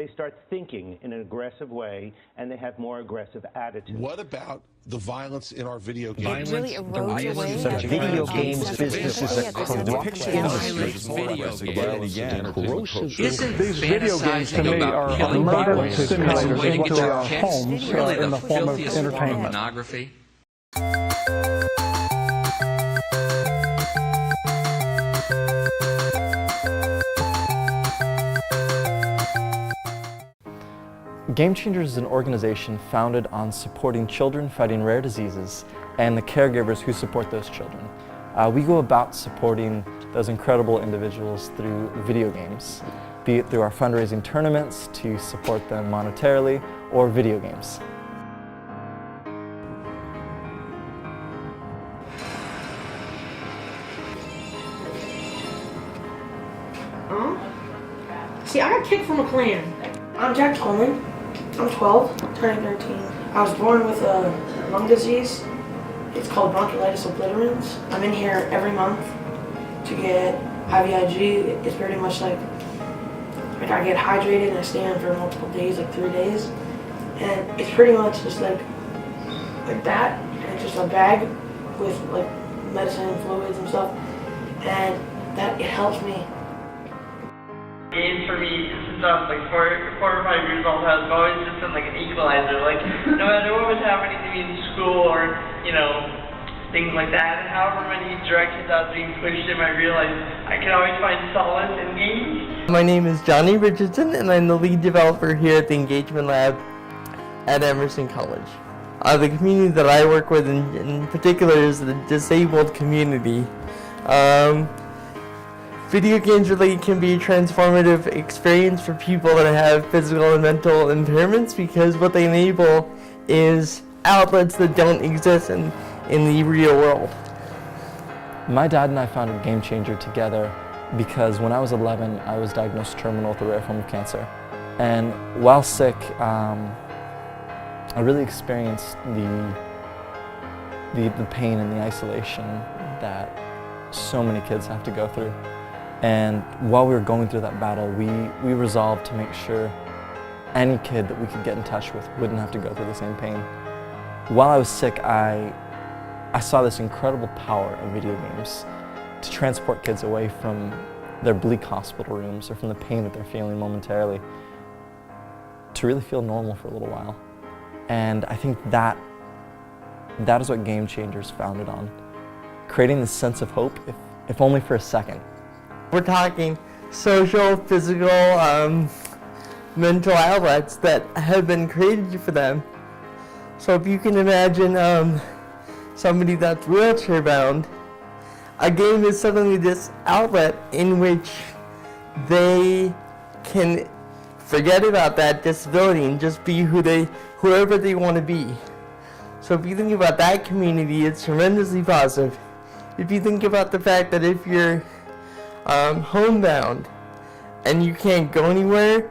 They start thinking in an aggressive way, and they have more aggressive attitudes. What about the violence in our video games? It really erodes away The video games business is a corruption industry. These video games to me are murder simulators into our homes in the form of entertainment. Pornography. Game Changers is an organization founded on supporting children fighting rare diseases and the caregivers who support those children. We go about supporting those incredible individuals through video games, be it through our fundraising tournaments to support them monetarily or video games. See, I got kicked from a clan. I'm Jack Tolman. I'm 12, turning 13. I was born with a lung disease. It's called bronchiolitis obliterans. I'm in here every month to get IVIG. It's pretty much like I get hydrated and I stay on for multiple days, like 3 days. And it's pretty much just like that. And it's just a bag with like medicine and fluids and stuff. And that, it helps me. Games for me, since I was like 4 or 5 years old, has always just been like an equalizer. Like, no matter what was happening to me in school or, you know, things like that, and however many directions I was being pushed in, I realized I could always find solace in games. My name is Johnny Richardson, and I'm the lead developer here at the Engagement Lab at Emerson College. The community that I work with in particular is the disabled community. Video games really can be a transformative experience for people that have physical and mental impairments because what they enable is outlets that don't exist in the real world. My dad and I founded Game Changer together because when I was 11, I was diagnosed terminal with a rare form of cancer. And while sick, I really experienced the pain and the isolation that so many kids have to go through. And while we were going through that battle, we resolved to make sure any kid that we could get in touch with wouldn't have to go through the same pain. While I was sick, I saw this incredible power of video games to transport kids away from their bleak hospital rooms or from the pain that they're feeling momentarily to really feel normal for a little while. And I think that is what Game Changers founded on, creating this sense of hope, if only for a second. We're talking social, physical, mental outlets that have been created for them. So if you can imagine somebody that's wheelchair bound, a game is suddenly this outlet in which they can forget about that disability and just be whoever they want to be. So if you think about that community, it's tremendously positive. If you think about the fact that if you're homebound and you can't go anywhere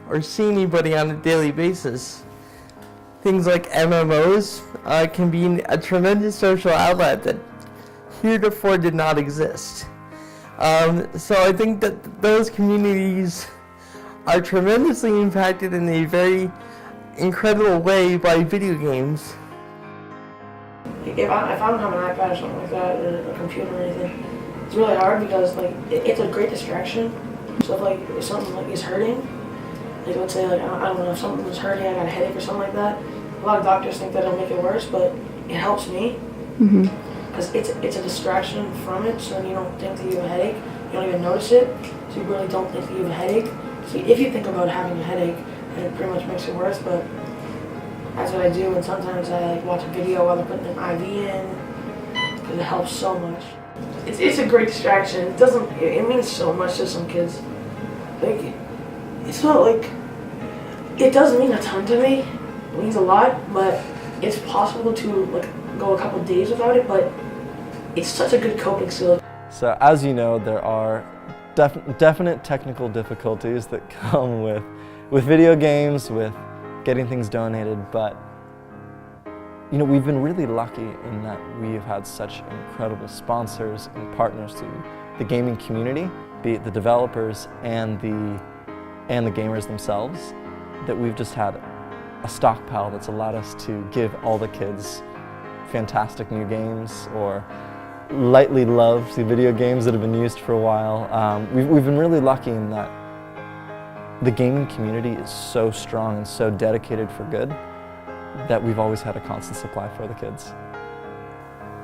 or see anybody on a daily basis, things like MMOs can be a tremendous social outlet that heretofore did not exist. So I think that those communities are tremendously impacted in a very incredible way by video games. If I don't have an iPad or something like that, or a computer or anything, it's really hard because like it's a great distraction. So if something like is hurting, like let's say like I don't know, if something was hurting, I got a headache or something like that. A lot of doctors think that it'll make it worse, but it helps me because it's a distraction from it. So you don't think that you have a headache, you don't even notice it. So you really don't think that you have a headache. So if you think about having a headache, then it pretty much makes it worse. But that's what I do, and sometimes I like watch a video while they're putting an IV in because it helps so much. It's a great distraction. It means so much to some kids. Like, it's not like, it does mean a ton to me. It means a lot, but it's possible to like go a couple days without it, but it's such a good coping skill. So as you know, there are definite technical difficulties that come with video games, with getting things donated, but you know, we've been really lucky in that we've had such incredible sponsors and partners to the gaming community, be it the developers and and the gamers themselves, that we've just had a stockpile that's allowed us to give all the kids fantastic new games or lightly loved video games that have been used for a while. We've been really lucky in that the gaming community is so strong and so dedicated for good that we've always had a constant supply for the kids.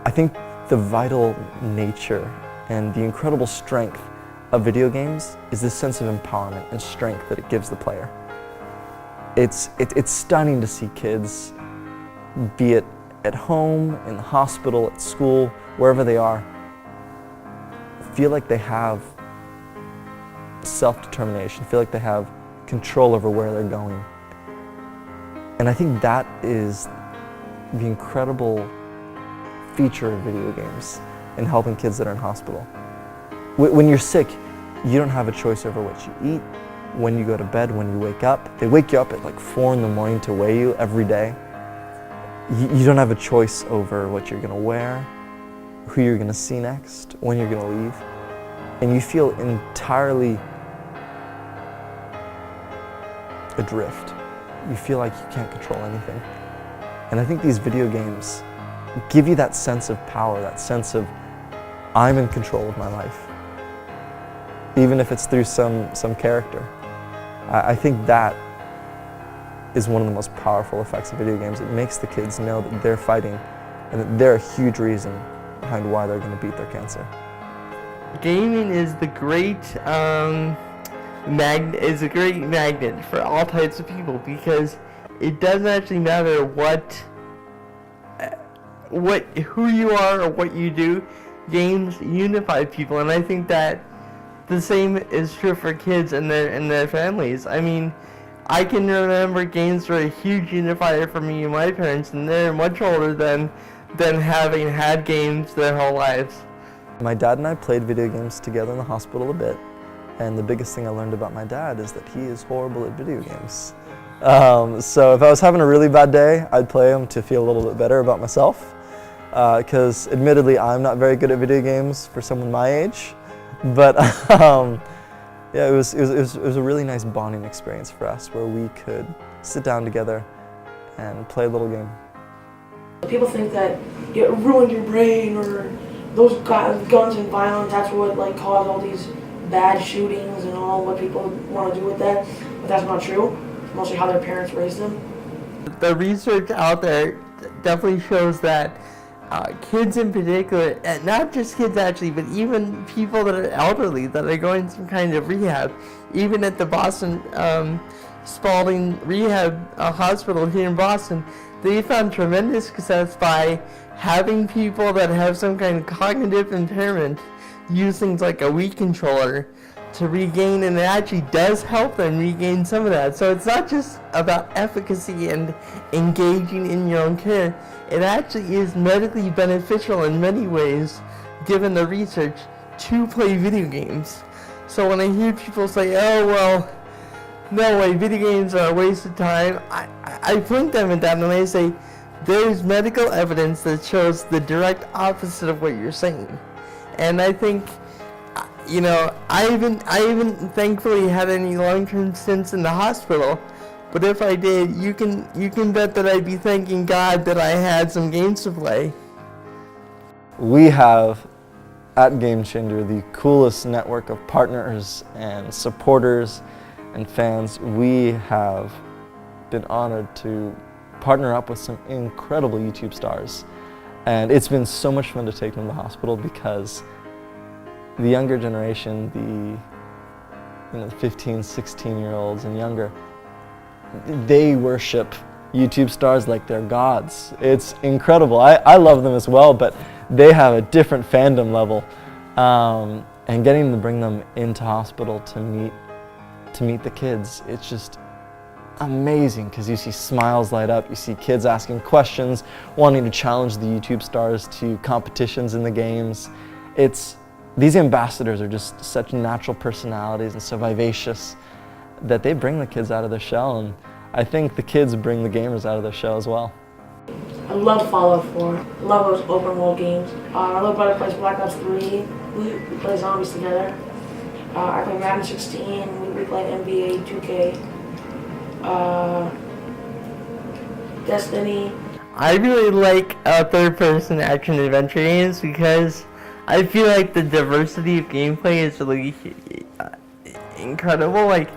I think the vital nature and the incredible strength of video games is this sense of empowerment and strength that it gives the player. It's stunning to see kids, be it at home, in the hospital, at school, wherever they are, feel like they have self-determination, feel like they have control over where they're going. And I think that is the incredible feature of video games in helping kids that are in hospital. When you're sick, you don't have a choice over what you eat, when you go to bed, when you wake up. They wake you up at like 4 in the morning to weigh you every day. You don't have a choice over what you're gonna wear, who you're gonna see next, when you're gonna leave. And you feel entirely adrift. You feel like you can't control anything. And I think these video games give you that sense of power, that sense of I'm in control of my life, even if it's through some character. I think that is one of the most powerful effects of video games. It makes the kids know that they're fighting and that they're a huge reason behind why they're going to beat their cancer. Gaming is the great magnet for all types of people, because it doesn't actually matter who you are or what you do. Games unify people, and I think that the same is true for kids and their families. I mean, I can remember games were a huge unifier for me and my parents, and they're much older than having had games their whole lives. My dad and I played video games together in the hospital a bit, and the biggest thing I learned about my dad is that he is horrible at video games. So if I was having a really bad day, I'd play them to feel a little bit better about myself, because admittedly I'm not very good at video games for someone my age, but yeah, it was a really nice bonding experience for us where we could sit down together and play a little game. People think that it ruined your brain, or those guns and violence, that's what like caused all these bad shootings and all what people want to do with that. But that's not true. It's mostly how their parents raised them. The research out there definitely shows that kids in particular, and not just kids actually, but even people that are elderly that are going some kind of rehab, even at the Boston Spalding Rehab Hospital here in Boston, they found tremendous success by having people that have some kind of cognitive impairment use things like a Wii controller to regain, and it actually does help them regain some of that. So it's not just about efficacy and engaging in your own care. It actually is medically beneficial in many ways, given the research, to play video games. So when I hear people say, oh, well, no way, video games are a waste of time, I point them at that and I say, there's medical evidence that shows the direct opposite of what you're saying. And I think, you know, I haven't thankfully had any long-term stints in the hospital, but if I did, you can bet that I'd be thanking God that I had some games to play. We have at Game Changer the coolest network of partners and supporters and fans. We have been honored to partner up with some incredible YouTube stars, and it's been so much fun to take them to the hospital because the younger generation, the 15, 16-year-olds and younger, they worship YouTube stars like they're gods. It's incredible. I love them as well, but they have a different fandom level. And getting to bring them into hospital to meet the kids, it's just amazing because you see smiles light up, you see kids asking questions, wanting to challenge the YouTube stars to competitions in the games. These ambassadors are just such natural personalities and so vivacious that they bring the kids out of their shell, and I think the kids bring the gamers out of their shell as well. I love Fallout 4. I love those open world games. I love Better Place Black Ops 3. We play zombies together. I play Madden 16. We play NBA 2K. Destiny. I really like third-person action-adventure games because I feel like the diversity of gameplay is really incredible. Like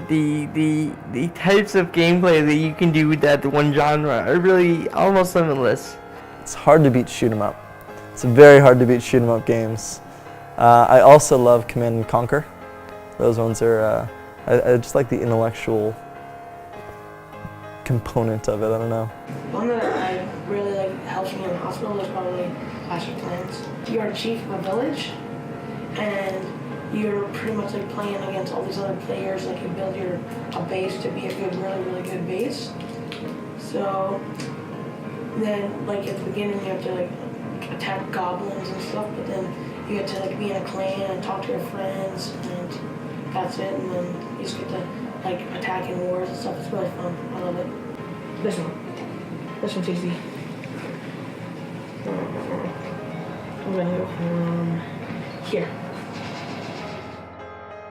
the types of gameplay that you can do with that one genre are really almost limitless. It's hard to beat shoot 'em up. It's very hard to beat shoot 'em up games. I also love Command & Conquer. Those ones are, I just like the intellectual component of it, I don't know. One that I really like helps me in the hospital is probably Clash of Clans. You're a chief of a village, and you're pretty much like playing against all these other players. Like you build a base to be a good, really good base. So then, like at the beginning, you have to like attack goblins and stuff, but then you get to like be in a clan and talk to your friends, and that's it. And then you just get to like attack in wars and stuff. It's really fun. I love it. This one's easy. I'm gonna go from here.